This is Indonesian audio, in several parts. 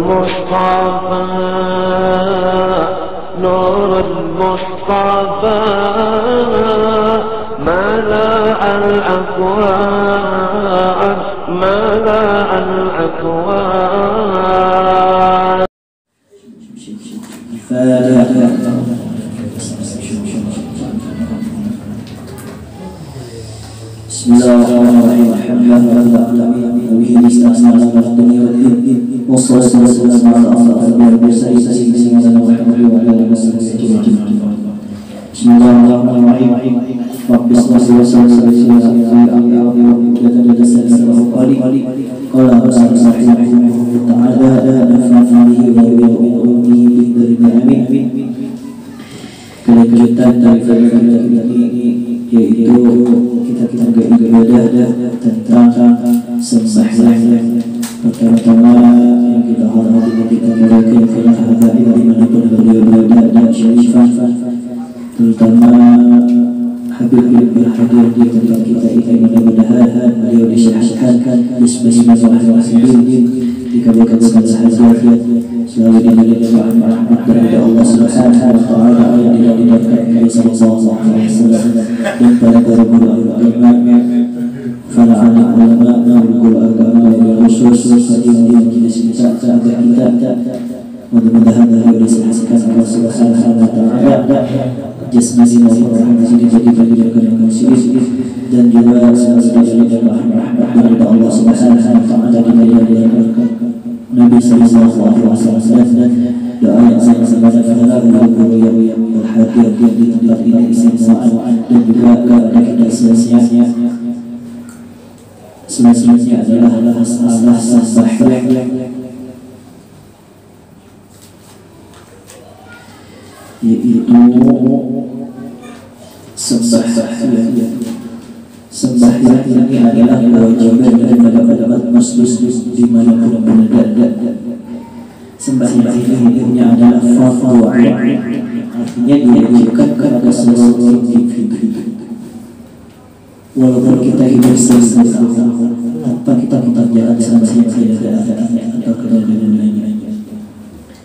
المصطفى نور المصطفى ملأ الأكوان ملأ الأكوان. Bismillahirrahmanirrahim. Kelanjutan dari ini yaitu kita beribadah tentang sembahyang. Pertama-tama yang kita hormati kita berikan kepada dimanapun beliau berada dan syarifah, terutama Habib berhadir di tempat kita ini. Mudah-mudahan beliau disehatkan bismillahirrahmanirrahim, dikabulkan hajatnya, selalu diberikan rahmat dari Allah Subhanahu wa taala yang didapatkan Nabi sallallahu alaihi wasallam dan para guru agama, para ulama guru agama yang khusus hadir di majelis kita. Mudah-mudahan beliau disehatkan Allah Subhanahu wa taala jasmani maupun rohani dijadikan dengan sirih dan juga selalu diberikan rahmat dari Allah Subhanahu wa taala diberikan Nabi sallallahu alaihi wasallam dan doa yang sangat kepada guru yang berhadir di tempat ini istimewa dan juga kepada kita semuanya. Selanjutnya adalah masalah sembahyang, yaitu sembahyang ini adalah kewajiban daripada umat muslim di mana-mana berada. Sembahyang ini adalah fardu ain, artinya diwajibkan kepada seluruh individu. Walaupun kita hidup tanpa kita mengerjakan sembahyang tidak ada artinya atau kedua-duanya.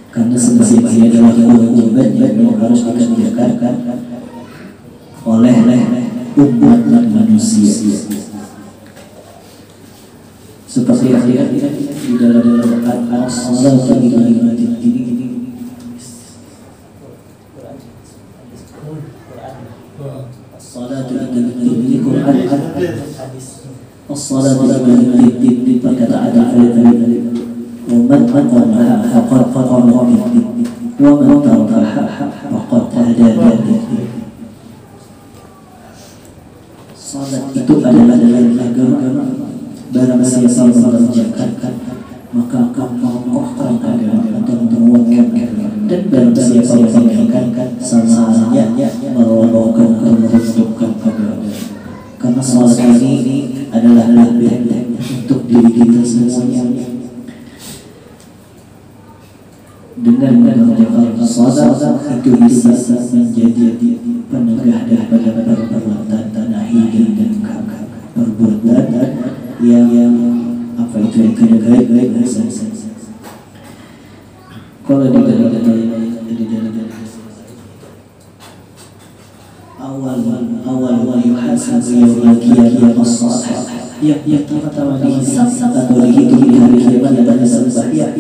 Karena sembahyang adalah kewajiban yang harus dikerjakan oleh umat manusia. Seperti yang di dalam as-salatu ila imatin as-salatu ila Quran as-salatu ila perkataan al-Fatihah ومن أقامها فقد قام به ومن تركها فقد هدى. Salat itu adalah dalam agama. Barang siapa mengerjakan maka akan mengokohkan agama atau menguatkan agama, dan barang siapa meninggalkan sama halnya merobohkan meruntuhkan agama. Karena salat ini adalah lebih untuk diri kita semuanya. Dengan mengerjakan salat itu bisa menjadi penegah daripada perbuatan nahi dan perbuatan yang apa itu yang tidak baik. Kalau di dalam awal yuhasabu yawmal qiyamah as-salah, yang pertama dihisab atau dihitung di hari kiamat adalah sembahyang.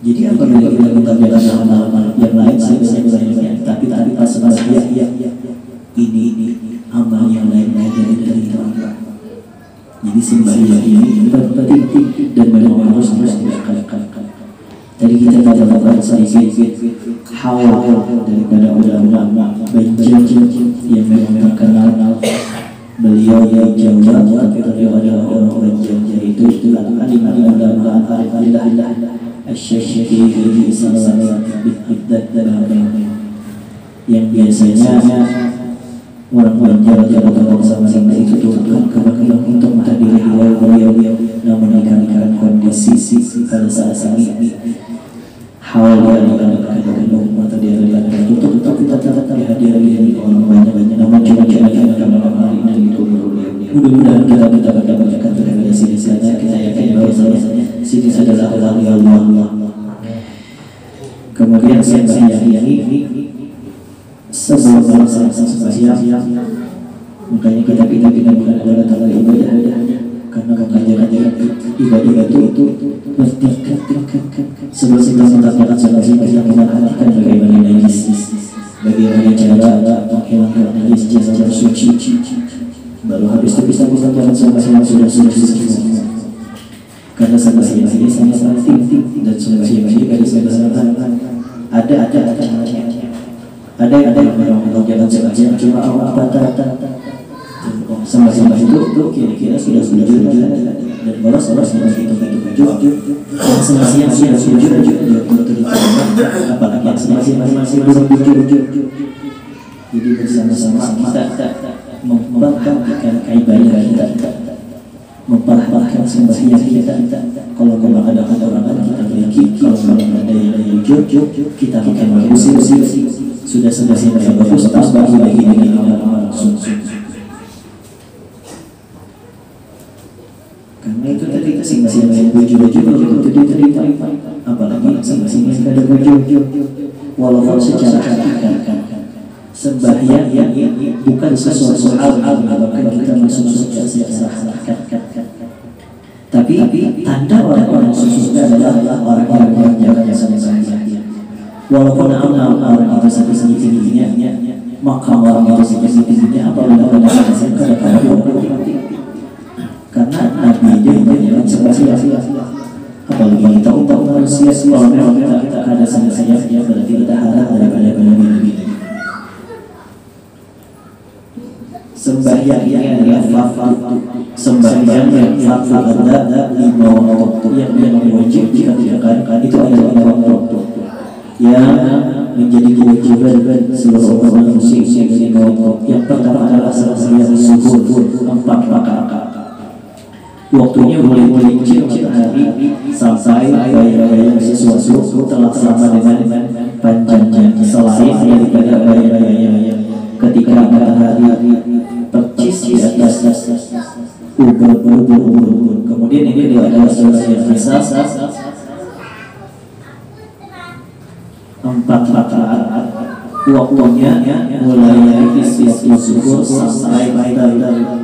Jadi apa yang kita bilang malam yang lain sebenarnya, tapi pas sembahyang ini amal yang lain dari Allah. Jadi sembahyang ini penting dan benar-benar harus dilakukan. Tadi kita dapat sedikit hawa daripada ulama Banjar yang memang terkenal. Beliau yang Jawa, tapi daripada orang Banjar itu alim ulama alhamdulillah. Asy-Syaikh yang biasanya orang Banjar atau sama-sama itu turun ke Magelang untuk menghadiri beliau, namun dikarenakan kondisi pada saat ini haul yang atau dia tutup, tapi tetap dihadiri orang banyak, namun cuma pada malam hari ini itu. Mudah-mudahan kita dapat menjaga daripada sini saja. Kita yakin bahwa sini adalah Allah. Kemudian sembahyang ini sebelum sembahyang, makanya kita bukan adalah dalam ibadah, karena mengajarkan ibadah itu bertingkat sebelum kita melakukan sembahyang kita perhatikan bagaimana najis, bagaimana cara menghilangkan najis secara suci. Baru habis itu kita melakukan sembahyang sudah suci. Karena sembahyang ini sangat penting dan sembahyang ini pada sebenarnya ada yang melakukan sembahyang cuma apa sembahyang itu kira-kira sudah sujud dan bolos itu sembahyang sudah sujud apalagi sembahyang masih belum sujud. Jadi bersama-sama kita memperhatikan ibadah kita, memperhatikan sembahyang kita. Kalau ada orang kita pergi, kalau ada yang jujur kita akan berusaha. Sudah sembahyang yang bagus, tambah lagi dengan amal langsung. Karena itu tadi sembahyang yang jujur itu diterima, apalagi sembahyang yang ada jujur. Walaupun secara hakikat sembahyang bukan sesuatu hal yang menyebabkan kita masuk surga secara hakikat. Tapi tanda orang masuk surga adalah orang yang mengerjakan sembahyang. Walaupun amal orang itu setinggi-tingginya, maka orang itu setinggi-tingginya apabila pada sembahyang karena Nabi dia mengerjakan sembahyang. Apalagi kita untuk manusia kalau memang kita ada sembahyang berarti kita harap daripada Nabi. Sembahyang yang adalah sembahyang yang ada 5 waktu yang wajib dikerjakan itu adalah waktu yang menjadi kewajiban seluruh orang muslim dari waktu. Yang pertama adalah sembahyang subuh 4 rakaat. Waktunya mulai kecil matahari sampai bayang-bayang sesuatu telah sama dengan panjangnya. Selain daripada bayang-bayang ketika matahari percis di atas ubur-ubur. Kemudian ini adalah sembahyang isya 4 rakaat. Waktunya mulai dari waktu zuhur sampai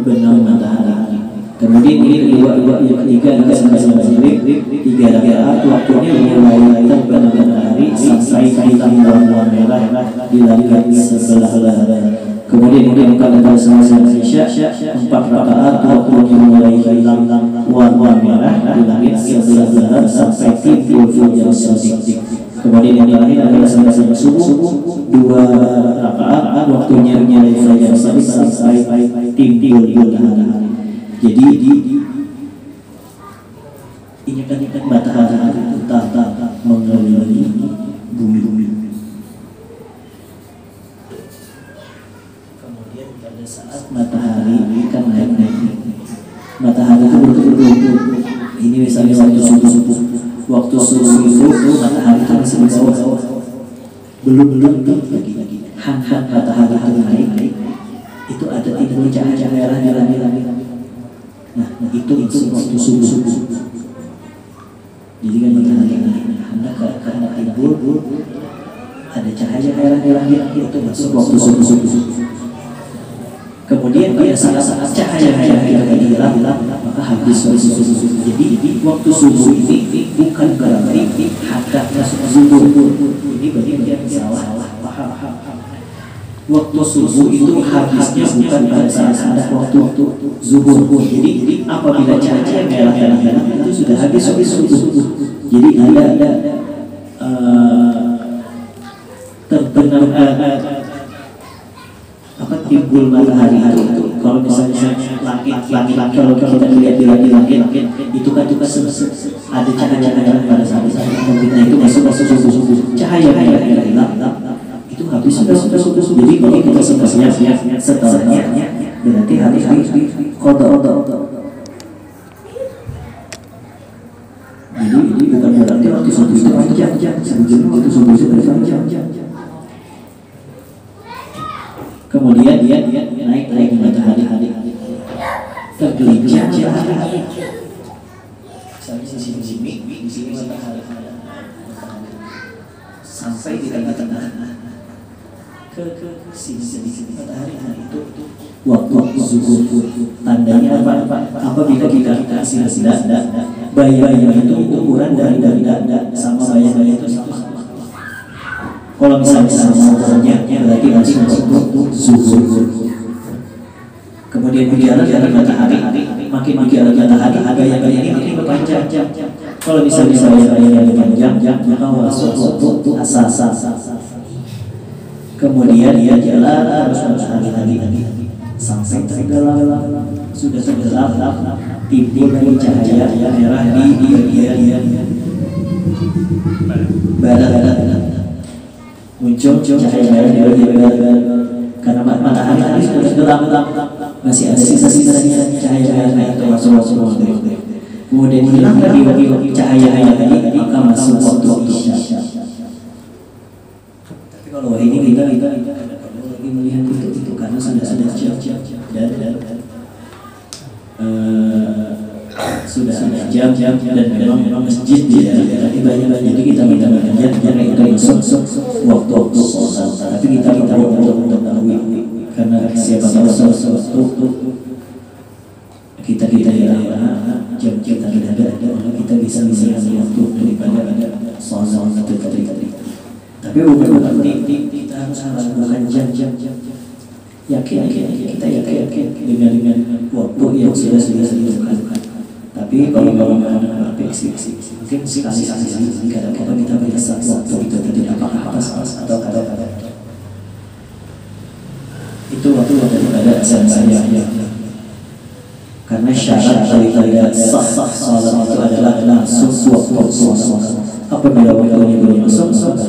benar matahari. Kemudian ini dua yang ketiga adalah sembahyang maghrib 3 rakaat. Waktunya mulai terbenam matahari sampai hilang warna merah di langit sebelah barat. Kemudian yang adalah sembahyang isya 4 rakaat. Waktunya mulai hilang warna merah di langit sebelah barat sampai timbul fajar shadiq. Kemudian yang terakhir adalah sembahyang subuh 2 rakaat. Waktunya mulai fajar shadiq sampai timbul matahari. Jadi ini kan matahari itu tak mengelilingi bumi. Kemudian pada saat matahari kan naik, matahari itu bergerak. Ini misalnya waktu subuh itu matahari itu masih di bawah, belum lagi. Hang matahari itu naik, itu ada timbul cahaya merah. Nah, itu waktu subuh. Jadi kan matahari karena timbul ada cahaya merah itu masuk waktu subuh. Kemudian pada saat cahaya merah hilang, maka habis waktu subuh. Jadi waktu subuh ini bukan berarti hendak masuk subuh. Ini bagian salah paham. Waktu subuh itu habisnya bukan pada saat ada waktu zuhur. Jadi apabila cahaya merah itu sudah habis subuh. Jadi ada terbenam timbul matahari itu. Kalau misalnya langit kalau kita lihat di langit itu kan ada cahaya pada saat itu masuk subuh. Cahaya hilang itu habis sudah. Jadi kalau kita sembahyang setelahnya berarti habis qada. Jadi bukan berarti waktu subuh itu panjang. Sebelum itu subuh itu panjang. Kemudian dia naik matahari tergelincir matahari. Sampai sini sampai di tengah-tengah ke sini matahari itu waktu zuhur. Tandanya apa? Apabila kita kasih bayang itu ukuran dari dada sama bayang itu sama. Kalau misalnya sama ukurannya berarti masih untuk zuhur. Kemudian berjalan dari matahari, makin berjalan matahari gaya-gaya ini makin berpanjang. Kalau misalnya bayang yang panjang, maka masuk waktu asar. Kemudian dia jalan terus matahari sampai tenggelam, sudah tenggelam, timbul dari cahaya merah di bagian barat, muncul cahaya merah di bagian karena matahari sudah tenggelam, masih ada sisa-sisanya cahaya merah itu masuk. Kemudian hilang lagi cahaya tadi, maka masuk waktu isya. Tapi kalau ini kita lagi melihat itu karena sudah jam dan sudah jam dan memang masjid di daerah banyak, jadi kita minta jangan itu masuk waktu sholat. Tapi kita untuk mengetahui karena siapa tahu kita jam kita ada kita bisa melihat waktu daripada sholat tadi. Tapi bukan kita harus melakukan jam. Yakin kita yakin dengan waktu yang sudah ditentukan. Tapi kalau fiksi mungkin sekali kadang-kadang kita bisa waktu itu tidak apakah pas atau kadang-kadang itu waktu daripada saya. Karena syarat daripada sah salat itu adalah langsung waktu sholat. Apabila waktunya belum masuk, salat.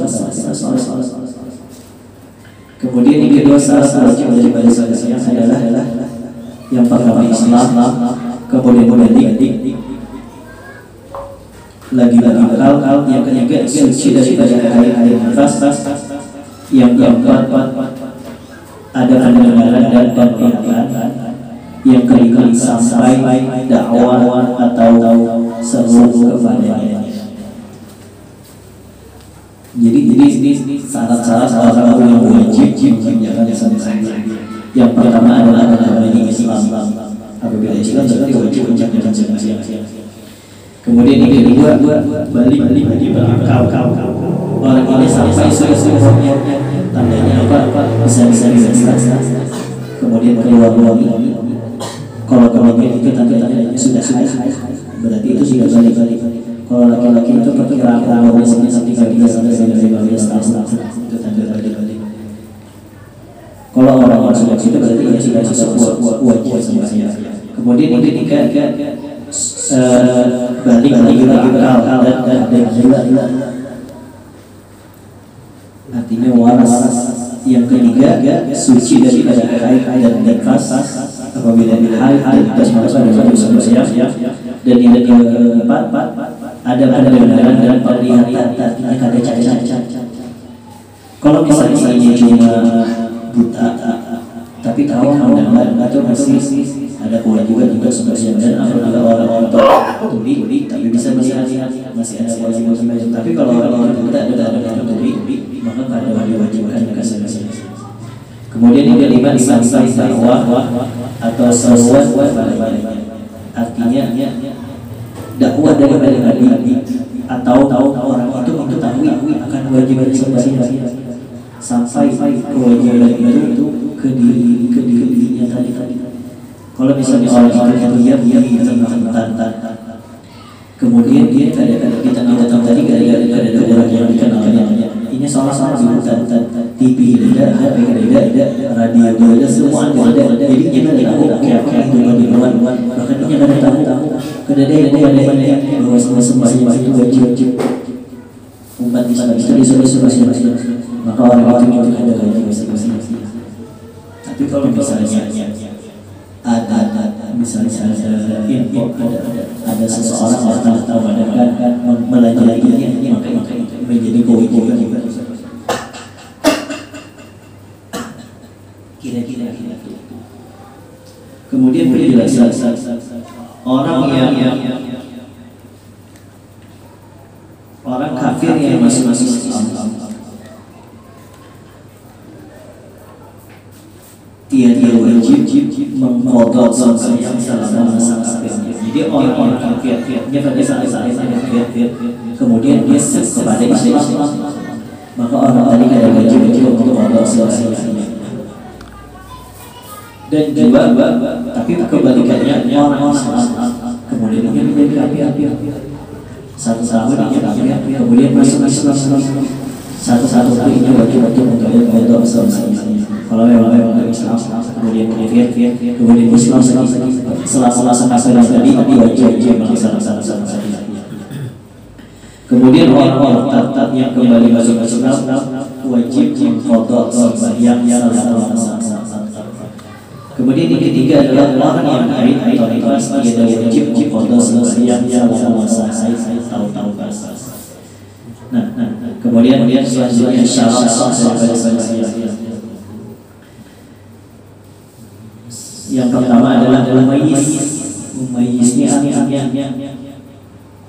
Kemudian yang kedua syarat wajib daripada salat adalah yang pertama Islam, kemudian lagi akal, yang ketiga suci daripada hari nafas, yang keempat ada pendengaran dan penglihatan, yang kelima sampai dakwah atau seru kepadanya. Jadi syarat-syarat orang yang wajib jangan sampai. Yang pertama adalah namanya Islam. Apabila Islam berarti wajib jangan sampai. Kemudian yang kedua balik berakal. Orang ini sampai sudah tandanya apa? Bisa kemudian keluar. Kalau itu tandanya sudah berarti itu sudah balik. Kalau laki-laki itu perkiraan biasanya sampai 15 tahun itu tanda balik. Kalau orang sudah itu berarti dia sudah sesuatu wajib sembahyang. Kemudian yang ketiga balik lagi berakal dan artinya waras. Yang ketiga suci daripada haid dan nifas. Apabila haid dan nifas adalah sembahyang. Dan yang keempat ada pendengaran dan penglihatan, artinya ada cacat. Kalau misalnya cuma buta tapi tahu mendengar itu masih ada kewajiban juga sembahyang. Dan apabila orang tuli tapi bisa melihat masih ada kewajiban sembahyang. Tapi kalau orang buta ada tuli maka ada kewajiban sembahyang. Kemudian yang kelima sampai dakwah atau seruan kepadanya, artinya dakwah dari Nabi atau orang itu mengetahui akan kewajiban sembahyang sampai kewajiban itu ke dirinya tadi. Kalau misalnya orang itu dia di tengah-tengah, kemudian dia di tengah-tengah tadi ada orang yang dikenalnya. Ini salah-salah di hutan, TV ada, HP ada, radio ada, semua ada. Jadi dia tidak tahu apa itu di luar. Bahkan dia tidak tahu. Kadang-kadang ada bahwa sembahyang itu wajib. Umat Islam itu disuruh sembahyang. Maka orang itu ada wajib. Tapi kalau misalnya misalnya ada seseorang yang tahu kan melajarinya, maka menjadi kewajiban juga. Kira-kira itu. Kemudian penjelasan orang kafir yang masuk Islam wajib mengqadha sembahyang selama masa kafirnya. Jadi orang-orang kafirnya pada saat kafir kemudian dia kepada Islam, maka orang tadi ada wajib untuk mengqadha sembahyangnya. Dan juga tapi kebalikannya orang Islam kemudian dia menjadi kafir. Satu kafir kemudian masuk Islam. Satu harinya wajib untuk mengqadha sembahyangnya. Kalau memang Islam kemudian kafir kemudian Islam selama kafir tadi wajib melaksanakan sembahyang. Kemudian orang-orang taat yang kembali masuk Islam wajib mengqadha sembahyang selama masa. Kemudian yang ketiga adalah orang yang mayoritas dia wajib mengqadha sembahyang selama masa tahun-tahun masa. Nah, kemudian selanjutnya syarat daripada sembahyang. Yang pertama adalah memayiznya artinya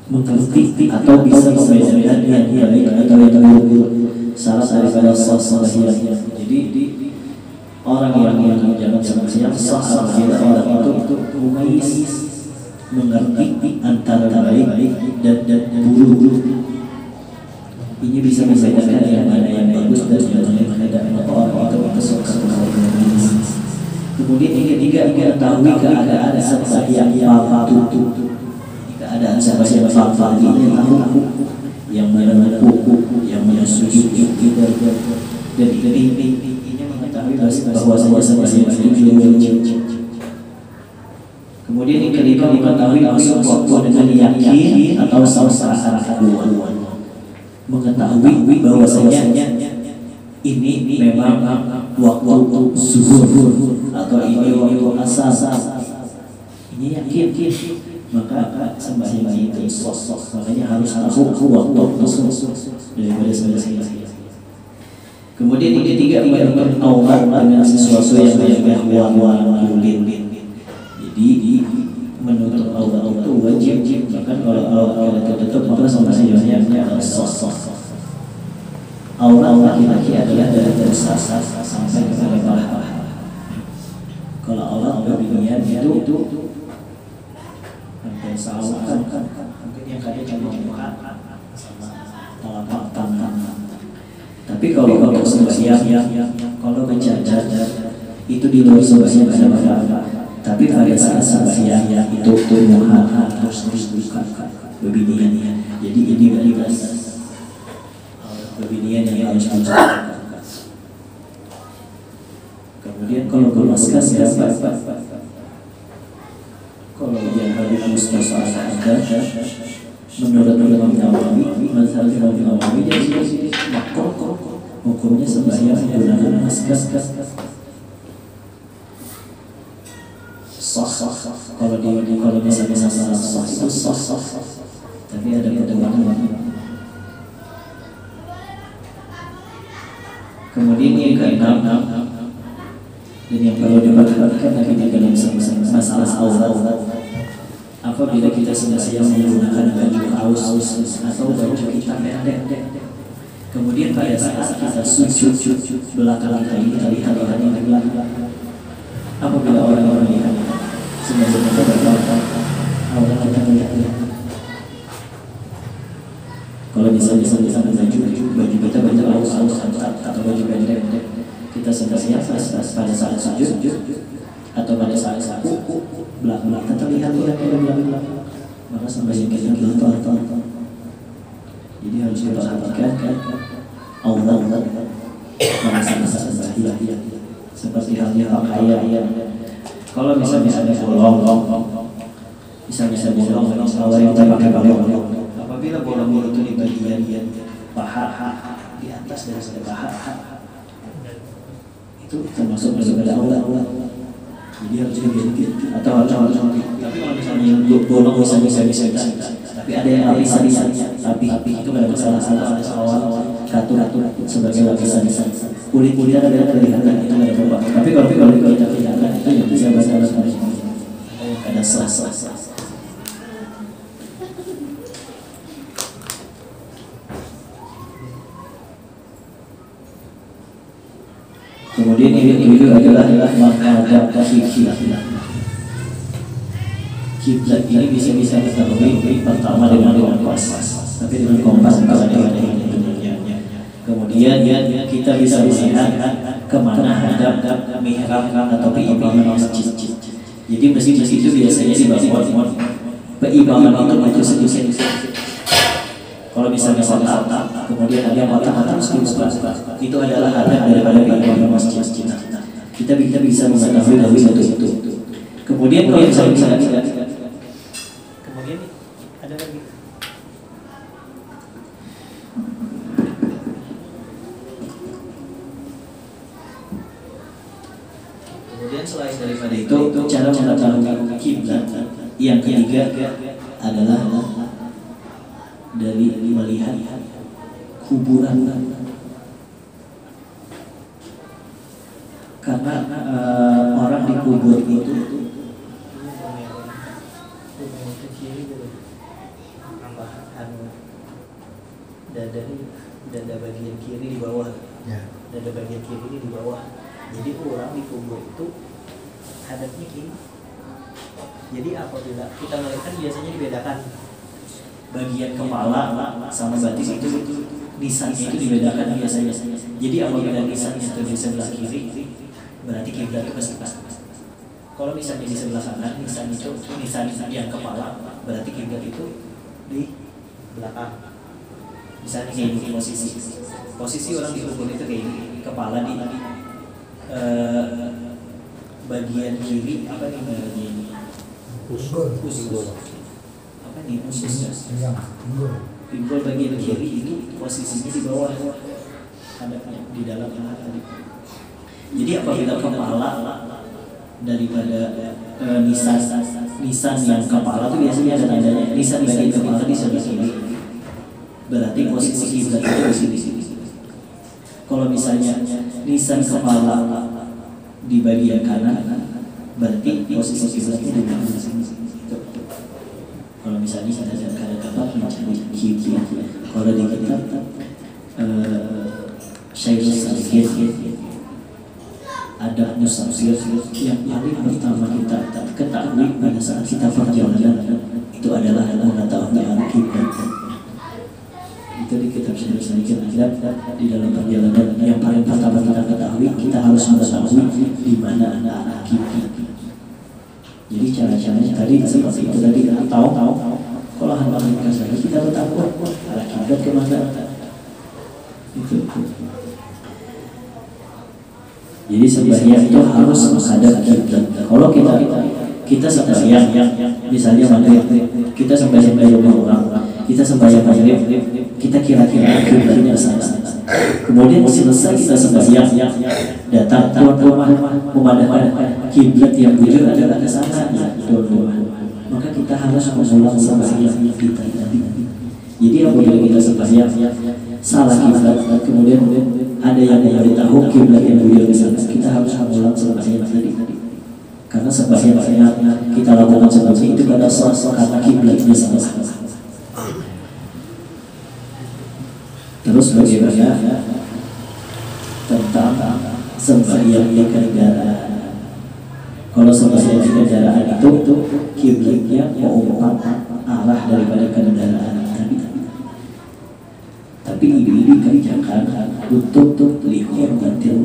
mengerti atau bisa membedakan yang baik atau yang buruk. Syarat daripada sembahyang. Jadi orang yang menjalankan sembahyang sah apabila orang itu memayyiz, mengerti antara baik dan buruk. Ini bisa membedakan yang mana yang bagus dan yang mana yang tidak. Orang itu masuk ke dalam. Kemudian yang ketiga mengetahui keadaan sembahyang fardu. Keadaan sembahyang fardu ini tahu yang mana ruku, yang mana sujud dan ini mengetahui bahwa sembahyang itu wajib. Kemudian yang kelima mengetahui masuk waktu dengan yakin atau salah mengetahui bahwasanya ini memang waktu zuhur atau ini waktu asar, ini yakin, maka sembahyang itu sah. Makanya harus tahu waktu daripada sembahyang. Kemudian yang ketiga bertaubat dengan sesuatu yang wajib. Jadi menutup aurat itu wajib. Bahkan kalau tertutup maka sembahyangnya sah. Aurat laki-laki adalah dari dasar sampai kepada paha. Kalau aurat berniat itu sampai saukan, mungkin yang kaya cuma muka sama telapak tangan. Tapi kalau sembahyang, kalau berjajar itu di luar sembahyang ada apa? Tapi pada saat sembahyang itu muka terus buka bebinian. Jadi ini bebas. Bebinian yang harus dijaga. Kemudian kalau bermasker siapa? Kalau yang hadir Mustafa ada menurut Imam Nawawi, mazhab Imam Nawawi jadi makruh hukumnya sembahyang menggunakan masker. Sah. Kalau misalnya sah itu sah. Tapi ada pertimbangan. Kemudian yang keenam dan yang perlu diperhatikan lagi di dalam masalah aurat. Apabila kita sembahyang menggunakan baju kaos atau baju kita pendek, kemudian pada saat kita sujud belakang kita lihat orang yang belakang. Apabila orang-orang lihat sembahyang kita berlaku, aurat kita melihat. Kalau misalnya baju kita kaos atau baju pendek, kita sembahyang pada saat sujud atau pada saat ruku belakang kita terlihat belakang, maka sembahyang kita batal. Jadi harus diperhatikan aurat pada saat sembahyang. Seperti halnya pakaian. Kalau misalnya ada bolong, misalnya bolong, kita pakai bolong. Apabila bolong itu di bagian paha di atas dari paha, itu termasuk daripada aurat. Jadi harus diganti atau tapi kalau misalnya yang bolong bisa tapi ada yang lapisan tapi itu ada masalah awal katur sebagai lapisan kulit ada kelihatan itu ada apa. Tapi kalau kita kelihatan itu yang bisa masalah ada sah. Kemudian ini itu adalah menghadap kiblat. Kiblat ini bisa diketahui pertama dengan kompas, tapi dengan kompas kalau ada bentuknya. Kemudian kita bisa melihat kemana hadap mihrab atau peibangan masjid. Jadi masjid itu biasanya dibangun peibangan itu sedikit. Kalau misalnya kotak, kemudian ada kotak terus dibuka, itu adalah hadap daripada peibangan masjid. Kita bisa mengetahui dari itu. Kemudian kalau misalnya kemudian ada lagi. Kemudian selain daripada itu, cara mengetahui kiblat yang ketiga adalah dari melihat kuburan. Karena orang dikubur itu dada bagian kiri di bawah, dada bagian kiri ini di bawah. Jadi orang dikubur itu hadapnya kiri. Jadi apabila kita melihat biasanya dibedakan bagian kepala sama batis itu nisannya itu dibedakan biasanya. Jadi apabila nisannya itu di sebelah kiri, berarti kiblat itu pasti pas. Kalau misalnya di sebelah kanan, nisan yang kepala, berarti kiblat itu di belakang. Misalnya kayak ini posisi orang dikubur itu kayak ini, kepala di bagian kiri apa nih bagian ini? Usus. Apa nih ususnya? Pinggul bagian kiri itu posisinya di bawah hadapnya, di dalam tadi. Jadi apabila kepala daripada nisan yang kepala itu biasanya ada tandanya nisan bagian kepala di sebelah kiri, berarti posisi kiblat itu di sini. Kalau misalnya nisan kepala di bagian kanan, berarti posisi kiblatnya di belakang sini. Kalau misalnya ada tempat mencari kiblat, kalau di kitab Syekh Sadiq ada musafir yang paling pertama kita ketahui pada saat kita perjalanan itu adalah mengetahui arah kiblat. Itu di kitab Syekh Sadiq ada di dalam perjalanan yang paling pertama kita ketahui, kita harus mengetahui di mana arah kiblat. Jadi cara-caranya tadi seperti itu tadi, tahu kalau hamba kasar kita tahu arah kiblat kemana itu. Jadi sembahyang itu harus menghadap kiblat. Kalau kita sembahyang misalnya maghrib, kita sembahyang di rumah orang, kita sembahyang maghrib, kita kira-kira kiblatnya sana. Kemudian selesai kita sembahyang, datang tuan rumah memandangkan kiblat yang bujur adalah ke sana, ya tuan rumah. Maka kita harus mengulang sembahyang kita tadi. Jadi apabila kita sembahyang salah kiblat, kemudian ada yang memberitahu kiblat yang bujur ke sana, kita harus mengulang sembahyang tadi. Karena sembahyang kita lakukan seperti itu pada karena kiblatnya salah. Terus bagaimana tentang sembahyang di kendaraan? Kalau sembahyang di kendaraan itu kiblatnya mengumpat arah daripada kendaraan tadi. Tapi ini dikerjakan untuk dihormatil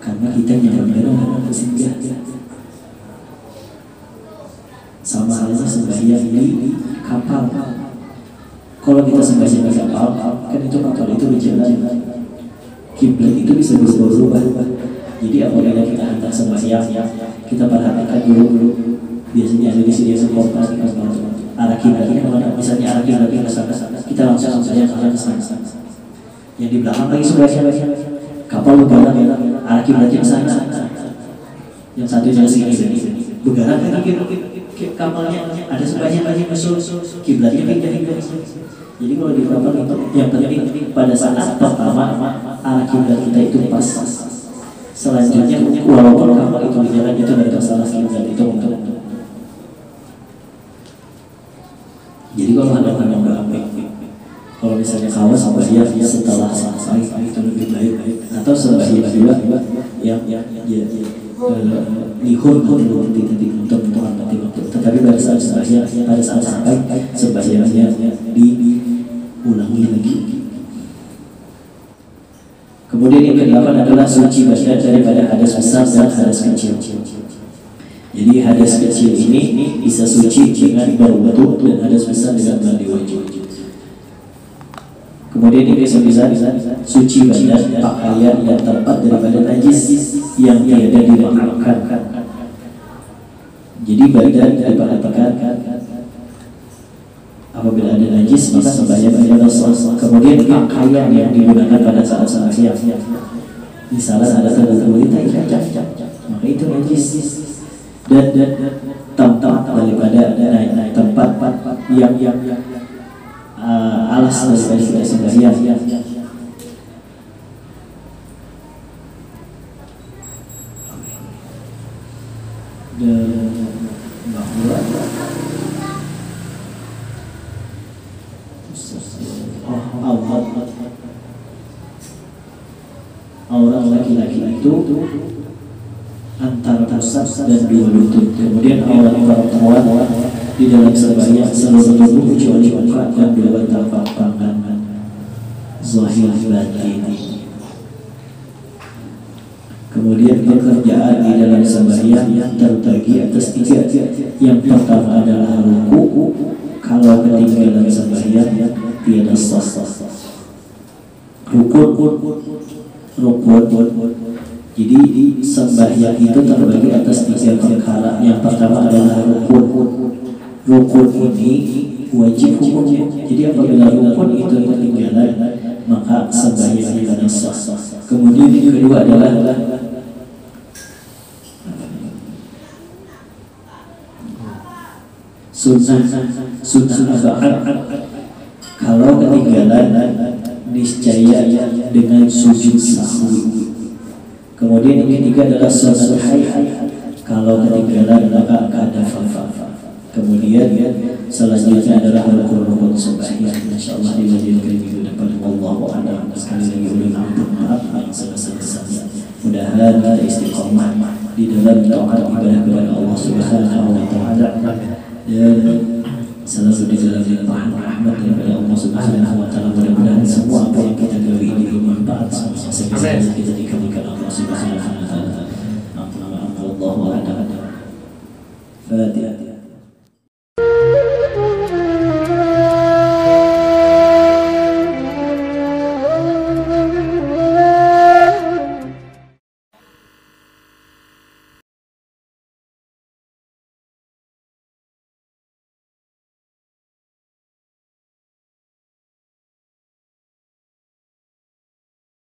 karena kita nyaman bersinggah. Sama halnya sembahyang di kapal. Kalau kita sembahyang di kapal, kan itu kapal itu berjalan, kiblat itu bisa berubah. Jadi apabila kita hendak sembahyang, kita perhatikan dulu. Biasanya ada di sini kompas di kapal. Arah kiblatnya kemana? Misalnya arah kiblatnya ke sana, kita langsung sembahyang ke sana. Yang di belakang lagi sembahyang, kapal bergerak, arah kiblatnya ke sana. Yang satu jalan sini, bergerak lagi kapalnya, ada sembahyang musuh, kiblatnya pindah. Jadi kalau di kapal itu yang penting pada saat pertama arah kiblat kita itu pas. Selanjutnya walaupun kapal itu di jalan itu ada masalah kiblat itu untuk. Jadi kalau ada yang nggak, kalau misalnya kawas sembahyang setelah selesai itu lebih baik, atau sembahyang juga yang lihur untuk menghormati waktu. Tetapi pada saat sembahyang, pada saat sampai sembahyangnya diulangi lagi. Kemudian yang kedelapan adalah suci badan daripada hadas besar dan hadas kecil. Jadi hadas kecil ini bisa suci dengan berwudu dan hadas besar dengan mandi wajib. Kemudian ini bisa suci badan pakaian yang terlepas daripada najis yang tiada dimakamkan. Jadi badan diperhatikan apabila ada najis maka sembahyang adalah sah. Kemudian pakaian yang digunakan pada saat sembahyang, misalnya ada wanita maka itu najis. Dan tempat daripada tempat yang alas daripada sembahyang. Dan bahwa aurat laki-laki itu antara pusat dan dua lutut. Kemudian aurat perempuan di dalam sembahyang seluruh tubuh kecuali muka dan dua tapak tangan zahir batin. Kemudian pekerjaan di dalam sembahyang yang terbagi atas tiga. Yang pertama adalah ruku. Kalau ketinggalan sembahyang tiada sah. Rukun. Jadi sembahyang itu terbagi atas tiga perkara. Yang pertama adalah rukun. Rukun ini wajib hukumnya. Jadi apabila rukun itu ketinggalan maka sembahyang tidak sah. Kemudian yang kedua adalah sunnah abad. Kalau ketinggalan niscaya dengan sujud sahwi. Kemudian yang ketiga adalah sunnah hayy. Kalau ketinggalan maka ada fafa. Kemudian selanjutnya adalah rukun sembahyang. Insyaallah di bagian minggu depan wallahu a'lam. Sekali lagi ulun mohon maaf yang sebesar-besarnya. Mudah-mudahan kita istiqomah di dalam taat ibadah kepada Allah Subhanahu wa taala dan selalu di dalam limpahan rahmat daripada Allah Subhanahu wa taala. Mudah-mudahan semua apa yang kita lalui ini bermanfaat sebisa kita dikabulkan Allah Subhanahu wa taala. Allahu a'lam. Fatihah.